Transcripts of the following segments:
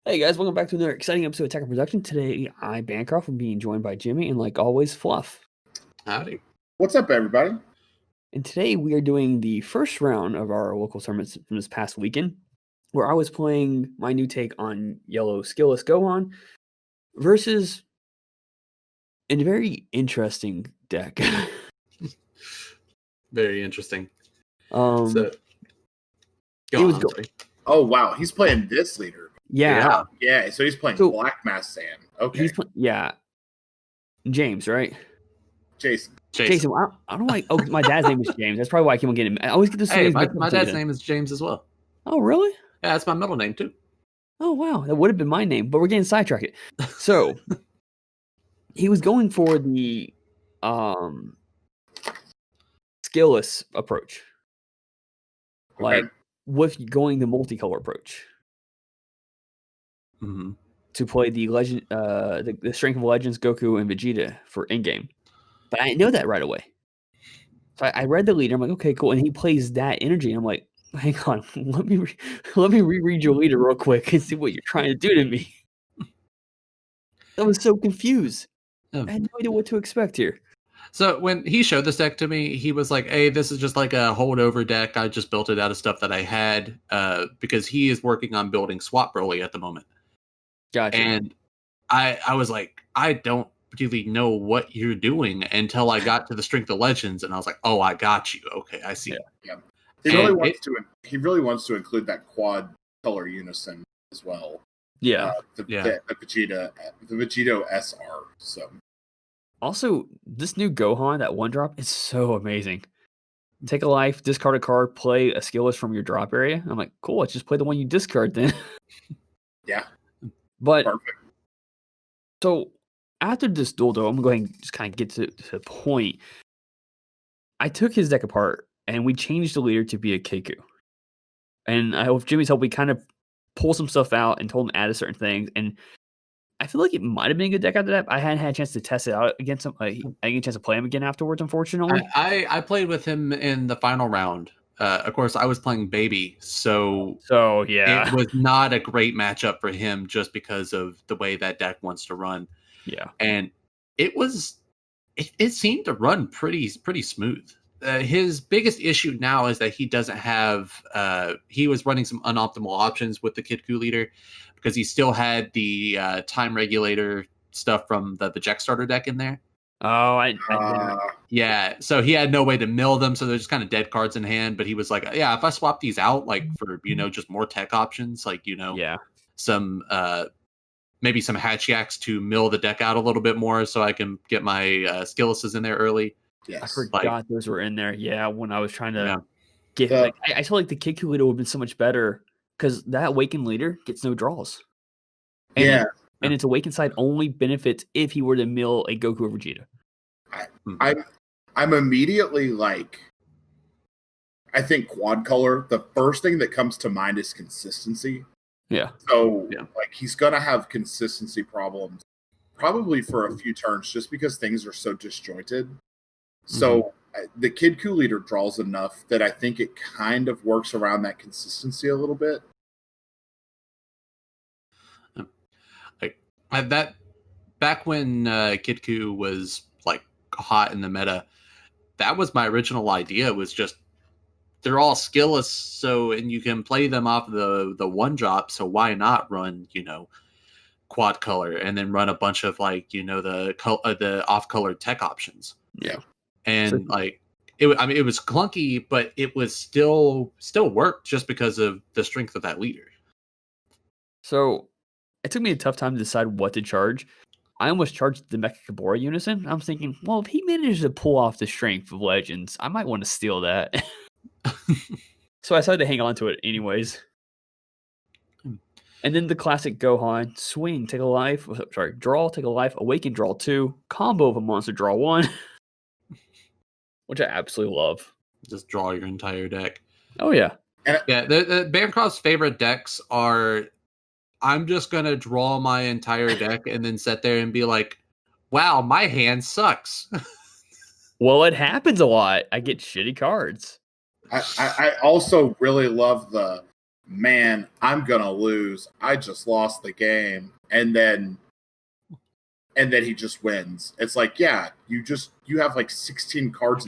Hey guys, welcome back to another exciting episode of Tech and Production. Today, I, Bancroft, am being joined by Jimmy, and like always, Fluff. Howdy. What's up, everybody? And today, we are doing the first round of our local tournaments from this past weekend, where I was playing my new take on yellow Skill-Less Gohan versus a very interesting deck. Very interesting. It Go was on, go- sorry. Oh, wow. He's playing this leader. yeah, Yeah, so he's playing So- Black Mass Sand. Okay. James, right? Jason. Jason. I don't like. Oh, my dad's name is James. That's probably why I keep on getting. I always get this. Hey, my dad's name is James as well. Oh, really? Yeah, that's my middle name too. Oh, wow. That would have been my name, but we're getting sidetracked. So, he was going for the skill-less approach. Okay. Like, with going the multicolor approach Mm-hmm. to play the legend, the Strength of Legends Goku and Vegeta for in-game. But I didn't know that right away. So I read the leader. I'm like, okay, cool. And he plays that energy. And I'm like, hang on, let me reread your leader real quick and see what you're trying to do to me. I was so confused. Oh. I had no idea what to expect here. So when he showed this deck to me, he was like, hey, this is just like a holdover deck. I just built it out of stuff that I had because he is working on building Swap Broly at the moment. Gotcha. And I was like, I don't really know what you're doing until I got to the Strength of Legends. And I was like, oh, I got you. Okay, I see. Yeah. He really wants to include that quad color Unison as well. Yeah. The Vegito SR. So Also, this new Gohan, that one drop, is so amazing. Take a life, discard a card, play a skillless from your drop area. I'm like, cool, let's just play the one you discard then. yeah. But Perfect. so after this duel, though, I'm going to just kind of get to the point. I took his deck apart and we changed the leader to be a Keiko. And I hope with Jimmy's help, we kind of pull some stuff out and told him to add certain things. And I feel like it might have been a good deck after that. But I hadn't had a chance to test it out against him. I didn't get a chance to play him again afterwards, unfortunately. I played with him in the final round. Of course, I was playing Baby, so yeah, it was not a great matchup for him just because of the way that deck wants to run. Yeah, and it seemed to run pretty smooth. His biggest issue now is that he doesn't have. He was running some unoptimal options with the Kid Ku leader because he still had the time regulator stuff from the Jack starter deck in there. Oh, yeah. So he had no way to mill them, so they're just kind of dead cards in hand. But he was like, yeah, if I swap these out, like for just more tech options, like some maybe some Hatchiacs to mill the deck out a little bit more, so I can get my skillesses in there early. Yes. I forgot those were in there. Yeah, when I was trying to get, I feel like the Kid Ku leader would have been so much better because that Awakened leader gets no draws. And and its Awakened side only benefits if he were to mill a Goku or Vegeta. I'm immediately like, I think quad color. The first thing that comes to mind is consistency. Yeah. So like he's gonna have consistency problems probably for a few turns just because things are so disjointed. So the Kid Ku leader draws enough that I think it kind of works around that consistency a little bit. That back when Kid Ku was like hot in the meta, that was my original idea. Was just they're all skillless, so and you can play them off the one drop. So why not run quad color and then run a bunch of the off color tech options? Yeah, and it was clunky, but it was still worked just because of the strength of that leader. So it took me a tough time to decide what to charge. I almost charged the Mecha Kabora Unison. I was thinking, well, if he manages to pull off the Strength of Legends, I might want to steal that. So I decided to hang on to it anyways. And then the classic Gohan, swing, take a life, draw, take a life, awaken, draw 2, combo of a monster, draw 1. Which I absolutely love. Just draw your entire deck. Oh, yeah. Yeah, the Bancroft's favorite decks are, I'm just going to draw my entire deck and then sit there and be like, wow, my hand sucks. Well, it happens a lot. I get shitty cards. I also really love the man, I'm gonna lose. I just lost the game, and then he just wins. It's like, yeah, you have like 16 cards.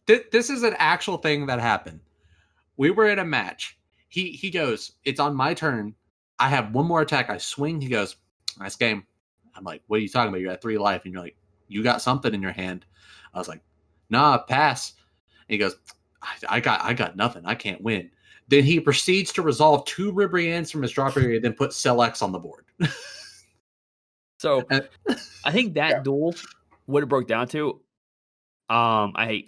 This is an actual thing that happened. We were in a match. He goes, it's on my turn. I have one more attack. I swing. He goes, nice game. I'm like, what are you talking about? You're at 3 life. And you're like, you got something in your hand. I was like, nah, pass. And he goes, I got nothing. I can't win. Then he proceeds to resolve 2 Ribriands from his drop area, then put Cell X on the board. So I think that duel, what it broke down to, I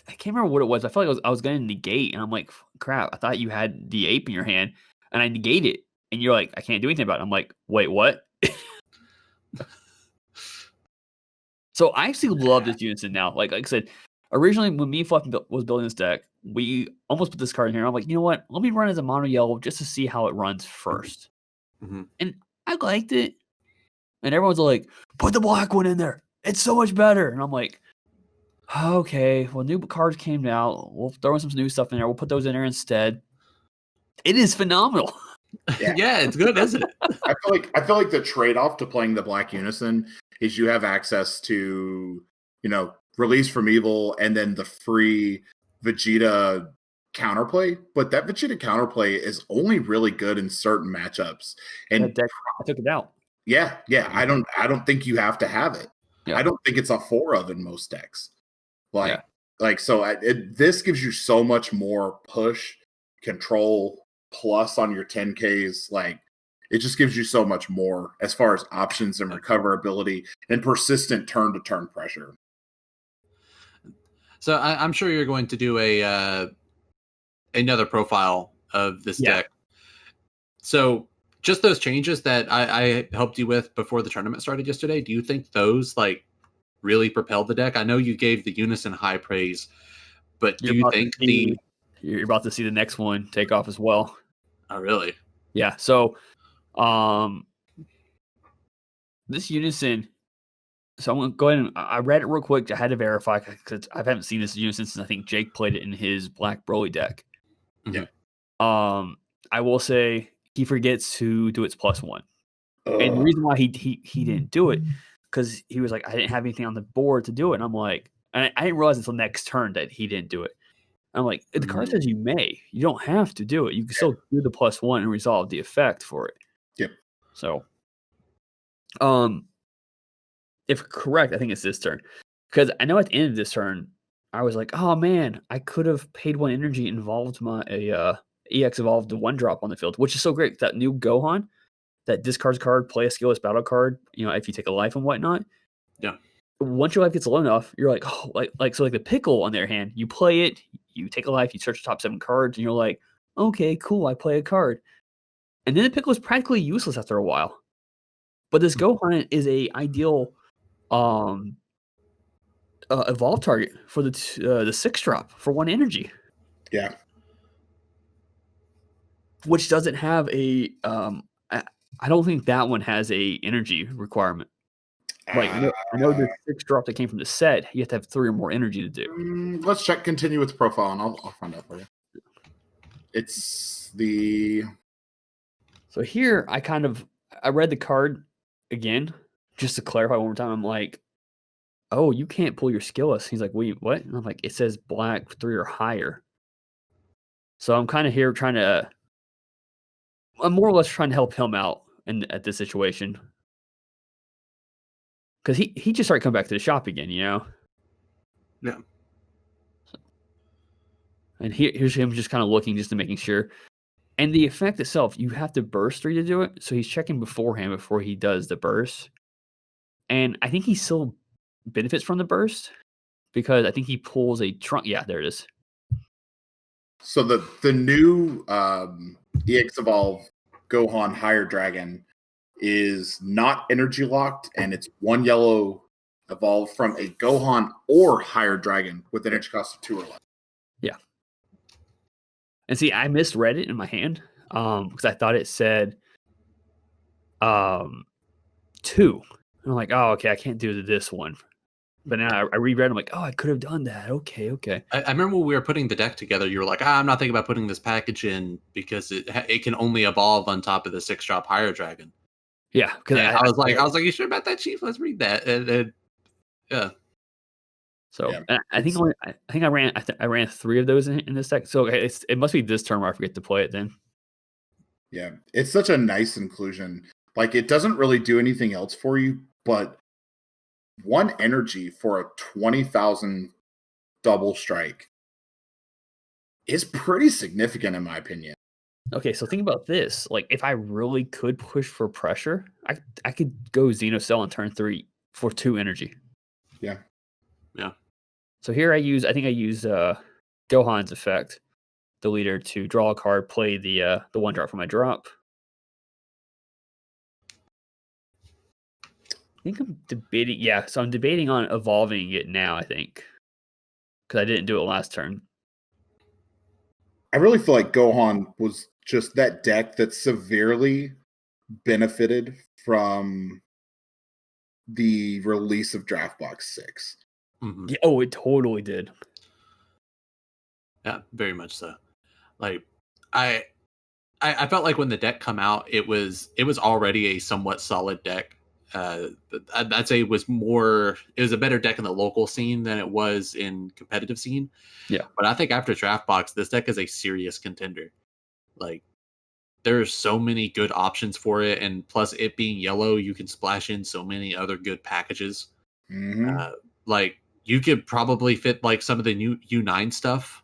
can't remember what it was. I felt like I was going to negate, and I'm like, crap, I thought you had the ape in your hand, and I negate it, and you're like, I can't do anything about it. I'm like, wait, what? So I actually love this Unison now. Like I said, originally when me and Fluff was building this deck, we almost put this card in here. I'm like, you know what? Let me run as a mono yellow just to see how it runs first. Mm-hmm. And I liked it. And everyone's like, put the black one in there. It's so much better. And I'm like, okay, well, new cards came out. We'll throw in some new stuff in there. We'll put those in there instead. It is phenomenal. Yeah, it's good, isn't it? I feel like the trade-off to playing the black Unison is you have access to, Release from Evil and then the free Vegeta counterplay. But that Vegeta counterplay is only really good in certain matchups. And deck, I took it out. Yeah. I don't think you have to have it. Yeah. I don't think it's a 4 of in most decks. This gives you so much more push, control, plus on your 10Ks. Like, it just gives you so much more as far as options and recoverability and persistent turn-to-turn pressure. So I'm sure you're going to do another profile of this deck. So just those changes that I helped you with before the tournament started yesterday, do you think those really propelled the deck? I know you gave the Unison high praise, but do you think you're about to see the next one take off as well? Oh, really? Yeah. So, this Unison. So I'm gonna go ahead and I read it real quick. I had to verify because I haven't seen this Unison since I think Jake played it in his Black Broly deck. Yeah. I will say he forgets to do its +1, and the reason why he didn't do it because he was like, I didn't have anything on the board to do it. And I'm like, and I didn't realize until next turn that he didn't do it. I'm like, the card says you may. You don't have to do it. You can still do the +1 and resolve the effect for it. Yep. So, if correct, I think it's this turn. Because I know at the end of this turn, I was like, oh man, I could have paid 1 energy and involved EX evolved the 1-drop on the field, which is so great. That new Gohan that discards card, play a Skill-Less battle card, if you take a life and whatnot. Yeah. Once your life gets low enough, you're like, oh, like the pickle on their hand, you play it, you take a life, you search the top 7 cards, and you're like, okay, cool, I play a card. And then the pickle is practically useless after a while. But this Gohan is a ideal evolve target for the 6-drop for 1 energy. Yeah. Which doesn't have a I don't think that one has a energy requirement. Like I know the 6-drop that came from the set, you have to have 3 or more energy to do. Let's check continue with the profile and I'll find out for you. It's the So here I read the card again just to clarify one more time. I'm like, oh, you can't pull your Skill-Less. He's like, wait, what? And I'm like, it says black 3 or higher. So I'm kind of here I'm more or less trying to help him out at this situation. Because he just started coming back to the shop again, Yeah. And here's him just kind of looking just to making sure. And the effect itself, you have to burst 3 to do it. So he's checking beforehand before he does the burst. And I think he still benefits from the burst because I think he pulls a trunk. Yeah, there it is. So the new EX Evolve Gohan Higher Dragon is not energy locked, and it's 1 yellow evolve from a Gohan or Higher Dragon with an energy cost of 2 or less. Yeah. And see, I misread it in my hand because I thought it said 2. And I'm like, oh, okay, I can't do this one. But now I reread. I'm like, oh, I could have done that. Okay. I remember when we were putting the deck together, you were like, I'm not thinking about putting this package in because it can only evolve on top of the 6-drop higher dragon. Yeah, because I was like, you sure about that, Chief? Let's read that. And yeah. So yeah, I think I ran 3 of those in this deck. So it must be this turn where I forget to play it then. Yeah, it's such a nice inclusion. Like, it doesn't really do anything else for you, but 1 energy for a 20,000 double strike is pretty significant in my opinion. Okay, so think about this. Like, if I really could push for pressure, I could go Xenocell on turn 3 for 2 energy. Yeah. So here I think I use Gohan's effect, the leader, to draw a card, play the 1-drop for my drop. I think I'm debating. Yeah, so I'm debating on evolving it now, I think, because I didn't do it last turn. I really feel like Gohan was just that deck that severely benefited from the release of Draft Box 6. Mm-hmm. Yeah, oh, it totally did. Yeah, very much so. Like, I felt like when the deck come out, it was already a somewhat solid deck. I'd say it was a better deck in the local scene than it was in competitive scene. Yeah. But I think after Draft Box, this deck is a serious contender. Like, there's so many good options for it, and plus it being yellow, you can splash in so many other good packages. Mm-hmm. Like, you could probably fit like some of the new U9 stuff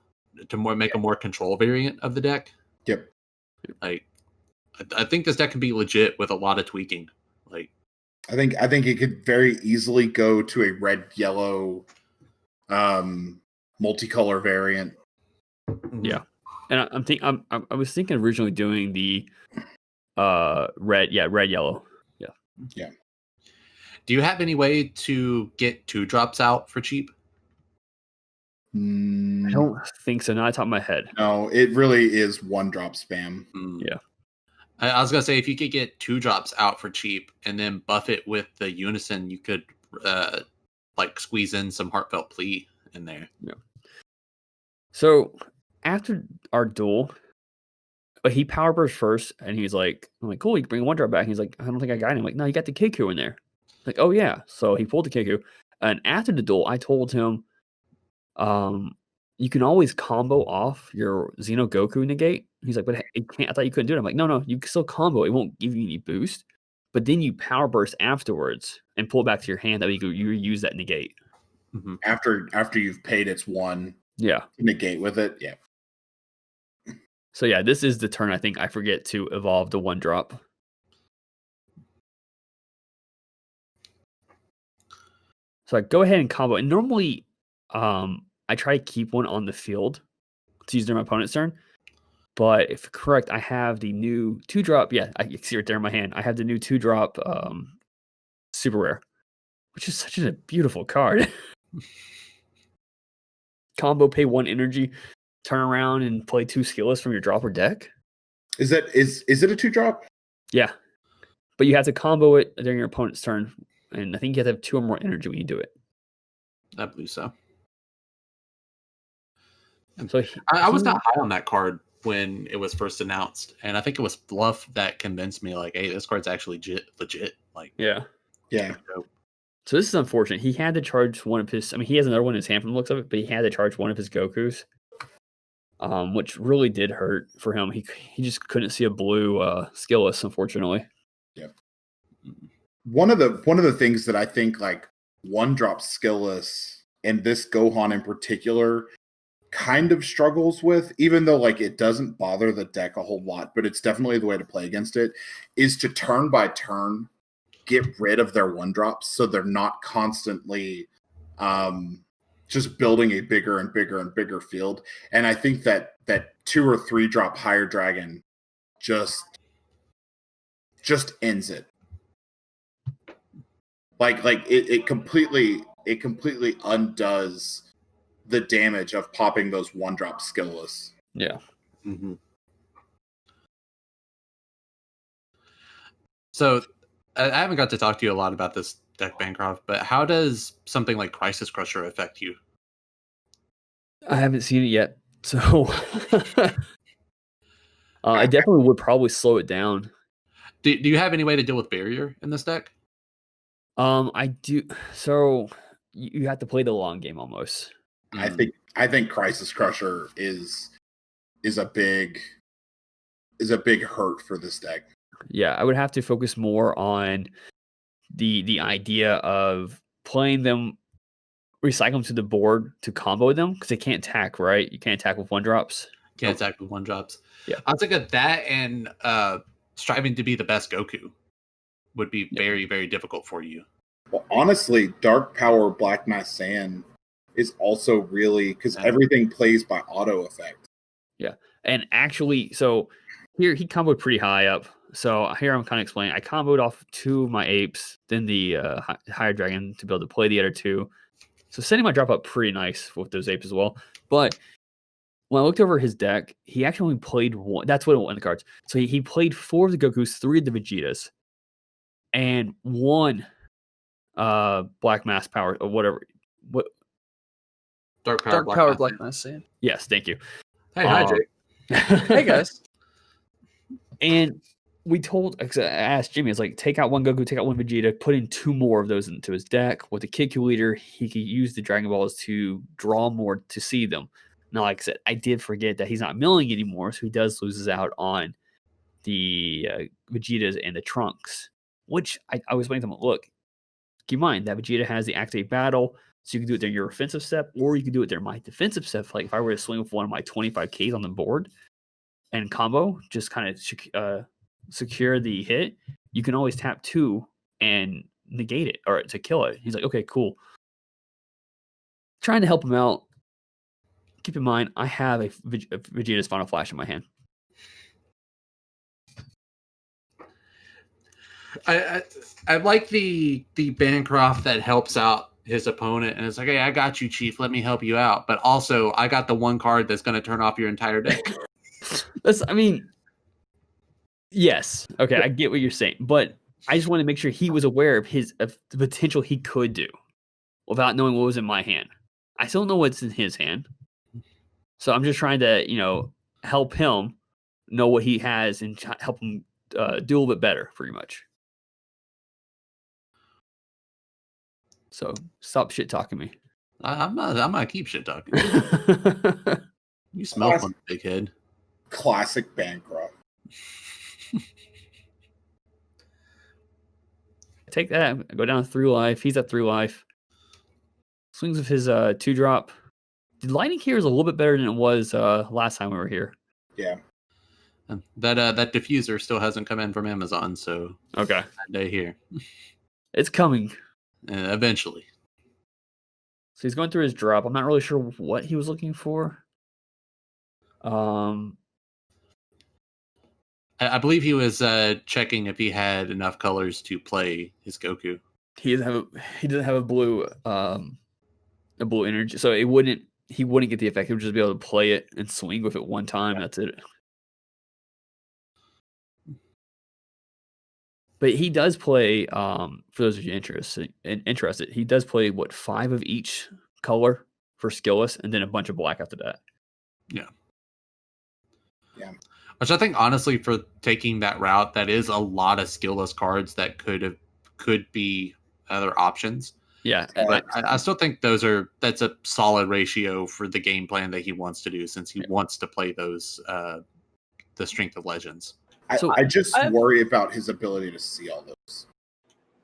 to make a more control variant of the deck. Yep. Like, I think this deck can be legit with a lot of tweaking. Like, I think it could very easily go to a red-yellow multicolor variant. Yeah, and I was thinking originally doing the red yellow. Yeah. Do you have any way to get 2-drops out for cheap? I don't think so. Not on top of my head. No, it really is 1-drop spam. Yeah. I was gonna say, if you could get 2-drops out for cheap and then buff it with the Unison, you could like squeeze in some Heartfelt Plea in there. Yeah. So after our duel, he power burst first, and he's like, "I'm like, cool, you can bring 1-drop back." And he's like, "I don't think I got him." I'm like, "No, you got the Kiku in there." Like, "Oh yeah." So he pulled the Kiku, and after the duel, I told him, you can always combo off your Xeno Goku negate. He's like, "But it can't." I thought you couldn't do it. I'm like, "No, you can still combo. It won't give you any boost, but then you power burst afterwards and pull it back to your hand. That way you use that negate." Mm-hmm. After you've paid its 1, negate with it. Yeah. So yeah, this is the turn I think I forget to evolve the 1-drop. So I go ahead and combo. And normally, I try to keep 1 on the field to use during my opponent's turn. But if correct, I have the new 2-drop. Yeah, I see it there in my hand. I have the new 2-drop super rare, which is such a beautiful card. Combo, pay 1 energy, turn around and play 2 Skill-Less from your dropper deck. Is it a 2-drop? Yeah, but you have to combo it during your opponent's turn, and I think you have to have 2 or more energy when you do it. I believe so. So I was not high on that card when it was first announced, and I think it was Fluff that convinced me, like, hey, this card's actually legit. Like, yeah. So this is unfortunate. He had to charge 1 of his. I mean, he has another one in his hand from the looks of it, but he had to charge 1 of his Gokus, which really did hurt for him. He just couldn't see a blue Skill-Less, unfortunately. Yeah. One of the things that I think, like, 1-drop Skill-Less and this Gohan in particular kind of struggles with, even though like it doesn't bother the deck a whole lot, but it's definitely the way to play against it, is to turn by turn get rid of their 1-drops so they're not constantly just building a bigger and bigger and bigger field. And I think that 2 or 3-drop higher dragon just ends it. Like it completely undoes the damage of popping those 1-drop Skill-Less. Yeah. Mm-hmm. So I haven't got to talk to you a lot about this deck Bancroft, but how does something like Crisis Crusher affect you? I haven't seen it yet, so I definitely would probably slow it down. Do you have any way to deal with barrier in this deck? I do. So you have to play the long game almost. I think Crisis Crusher is a big hurt for this deck. Yeah, I would have to focus more on the idea of playing them, recycle them to the board to combo them because they can't attack, right? You can't attack with 1-drops. Can't attack with 1-drops. Yeah. I was thinking that and striving to be the best Goku would be very, very difficult for you. Well, honestly, Dark Power Black Mass Sand is also really because everything plays by auto effect. Yeah. And actually, so here he comboed pretty high up. So here I'm kind of explaining. I comboed off 2 of my apes, then the higher dragon to be able to play the other 2. So setting my drop up pretty nice with those apes as well. But when I looked over his deck, he actually only played 1. That's what it won the cards. So he played 4 of the Gokus, 3 of the Vegetas, and 1 Black Mass Power or whatever. What? Dark Power Black Mass Sand. Yes, thank you. Hey, hi, Jake. Hey, guys. And I asked Jimmy, I was like, take out 1 Goku, take out 1 Vegeta, put in 2 more of those into his deck. With the Kid Q leader, he could use the Dragon Balls to draw more to see them. Now, like I said, I did forget that he's not milling anymore, so he does loses out on the Vegetas and the Trunks, which I was making them look. Keep in mind that Vegeta has the activate battle, so you can do it during your offensive step, or you can do it during my defensive step. Like if I were to swing with one of my 25Ks on the board and combo, just kind of secure the hit, you can always tap 2 and negate it or to kill it. He's like, okay, cool. Trying to help him out. Keep in mind, I have a Vegeta's Final Flash in my hand. I like the Bancroft that helps out his opponent and it's like, hey, I got you, Chief. Let me help you out. But also, I got the 1 card that's going to turn off your entire deck. Yes. Okay, I get what you're saying, but I just want to make sure he was aware of the potential he could do without knowing what was in my hand. I still know what's in his hand. So I'm just trying to, help him know what he has and help him do a little bit better, pretty much. So stop shit talking me. I'm gonna keep shit talking. You smell fun, big head. Classic Bancroft. Take that. I go down 3 life. He's at 3 life. Swings with his 2-drop. The lighting here is a little bit better than it was last time we were here. Yeah. That diffuser still hasn't come in from Amazon, so okay. That day here. It's coming. Eventually. So he's going through his drop. I'm not really sure what he was looking for. I believe he was checking if he had enough colors to play his Goku. He doesn't have a blue energy, so he wouldn't get the effect. He would just be able to play it and swing with it one time. That's it. But he does play, for those of you interested, he does play 5 of each color for Skill-Less, and then a bunch of black after that. Yeah. Which I think, honestly, for taking that route, that is a lot of Skill-Less cards that could be other options. Yeah, but I still think that's a solid ratio for the game plan that he wants to do, since he wants to play those the Strength of Legends. I just worry about his ability to see all those.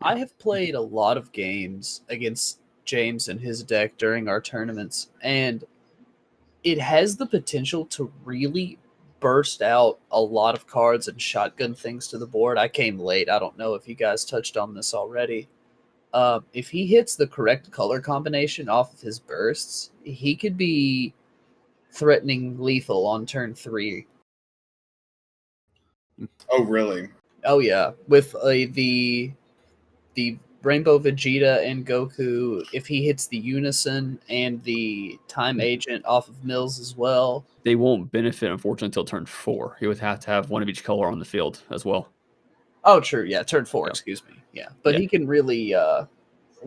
I have played a lot of games against James and his deck during our tournaments, and it has the potential to really burst out a lot of cards and shotgun things to the board. I came late. I don't know if you guys touched on this already. If he hits the correct color combination off of his bursts, he could be threatening lethal on turn 3. Oh, really? Oh, yeah. With the Rainbow Vegeta and Goku, if he hits the Unison and the Time Agent off of Mills as well. They won't benefit, unfortunately, until turn 4. He would have to have 1 of each color on the field as well. Oh, true. Yeah, turn 4, excuse me. Yeah. But he can really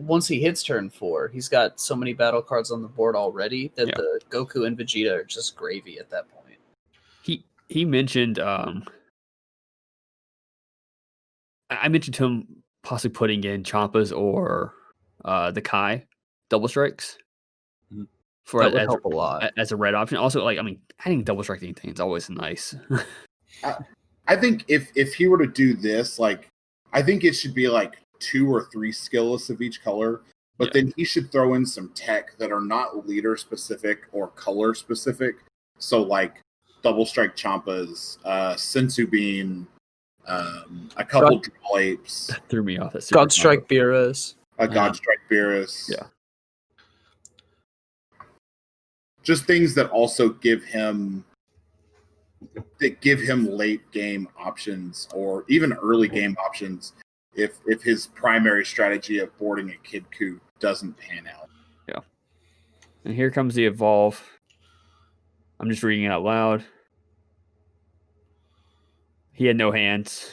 once he hits turn 4, he's got so many battle cards on the board already that the Goku and Vegeta are just gravy at that point. He mentioned I mentioned to him possibly putting in Champas or the Kai double strikes for that would help a lot as a red option. Also, like, I mean, adding double strike anything is always nice. I think if he were to do this, like, I think it should be like 2 or 3 skill-less of each color, but then he should throw in some tech that are not leader specific or color specific. So like double strike Champas, Sensu Beam, a couple Duel Apes. That threw me off. God Strike Beerus. God Strike Beerus. Yeah. Just things that also give him late game options or even early game options if his primary strategy of boarding a Kid Coup doesn't pan out. Yeah. And here comes the evolve. I'm just reading it out loud. He had no hands.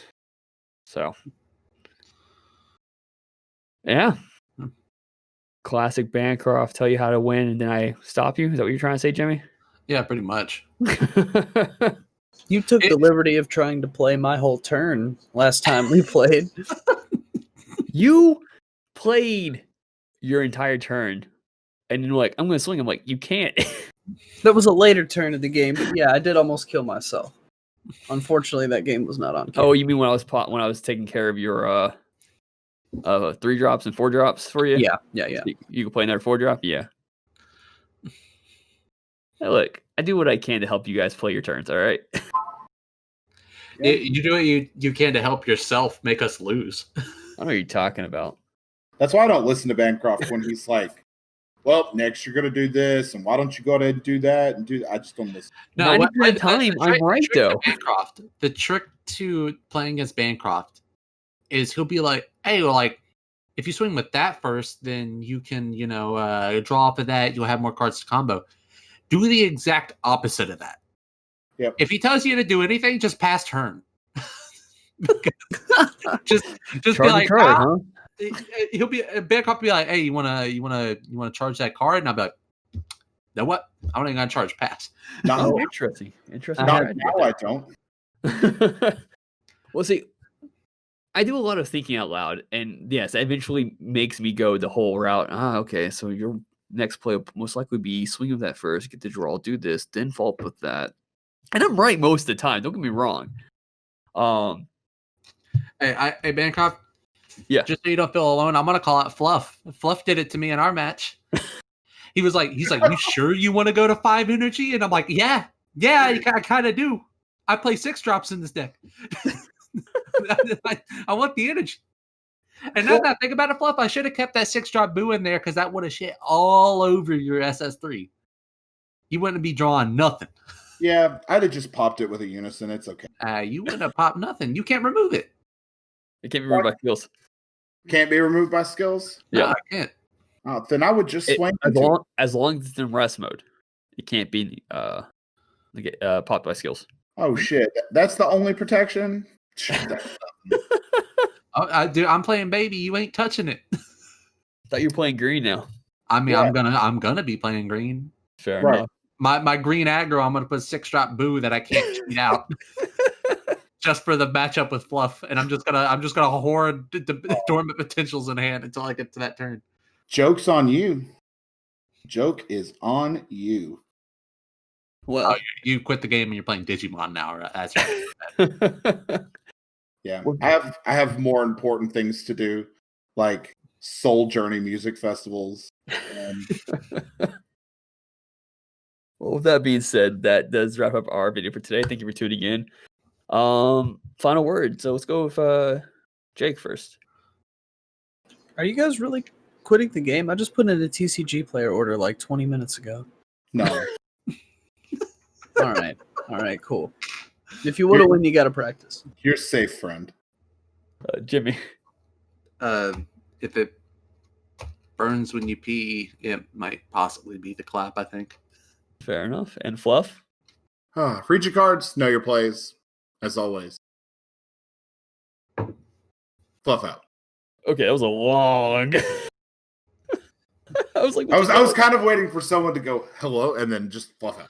So yeah. Classic Bancroft, tell you how to win and then I stop you. Is that what you're trying to say, Jimmy? Yeah, pretty much. You took the liberty of trying to play my whole turn last time we played. You played your entire turn and you're like, I'm going to swing. I'm like, you can't. That was a later turn of the game, but yeah, I did almost kill myself. Unfortunately, that game was not on camera. Oh, you mean when I was taking care of your 3 drops and 4 drops for you? Yeah. You can play another 4 drop? Yeah. Hey, look, I do what I can to help you guys play your turns, all right? You do what you can to help yourself make us lose. I don't know what you're talking about. That's why I don't listen to Bancroft when he's like, well, next you're going to do this, and why don't you go ahead and do that? And do that. I just don't listen. No, 90% of the time, I'm right, though. The trick to playing against Bancroft is he'll be like, hey, well, like, if you swing with that first, then you can, draw off of that. You'll have more cards to combo. Do the exact opposite of that. Yep. If he tells you to do anything, just pass turn. just be like, huh? He'll be Bancroft. Be like, hey, you wanna charge that card? And I'll be like, know what? I'm not even gonna charge. Pass. No, Interesting. now I don't. Well, see, I do a lot of thinking out loud, and yes, that eventually makes me go the whole route. Okay, so your next play will most likely be swing with that first, get the draw, do this, then follow up with that. And I'm right most of the time. Don't get me wrong. Hey, Bancroft. Yeah. Just so you don't feel alone, I'm gonna call out Fluff. Fluff did it to me in our match. He's like, you sure you want to go to 5 energy? And I'm like, yeah, I kind of do. I play 6 drops in this deck. I want the energy. And now that I think about it, Fluff, I should have kept that 6-drop Boo in there because that would have shit all over your SS3. You wouldn't be drawing nothing. Yeah, I'd have just popped it with a Unison. It's okay. You wouldn't have popped nothing. You can't remove it. It can't be removed by skills. Can't be removed by skills? Yeah, I can't. Oh, then I would just swing. As long as it's in rest mode, it can't be popped by skills. Oh shit! That's the only protection. Dude, I'm playing baby. You ain't touching it. I thought you were playing green now. I mean, yeah. I'm gonna be playing green. Fair enough. My green aggro, I'm gonna put 6-drop Boo that I can't cheat out. Just for the matchup with Fluff, and I'm just gonna hoard the dormant potentials in hand until I get to that turn. Joke's on you. Joke is on you. Well, you quit the game and you're playing Digimon now, right? That's right. Yeah, I have more important things to do, like Soul Journey music festivals. Well, with that being said, that does wrap up our video for today. Thank you for tuning in. Final word. So let's go with Jake first. Are you guys really quitting the game? I just put in a TCG player order like 20 minutes ago. No. All right, cool. If you want to win, you got to practice. You're safe, friend. Jimmy. If it burns when you pee, it might possibly be the clap, I think. Fair enough. And Fluff? Read your cards, know your plays, as always. Fluff out. Okay, that was a long I was like, I was kind of waiting for someone to go hello and then just fluff out.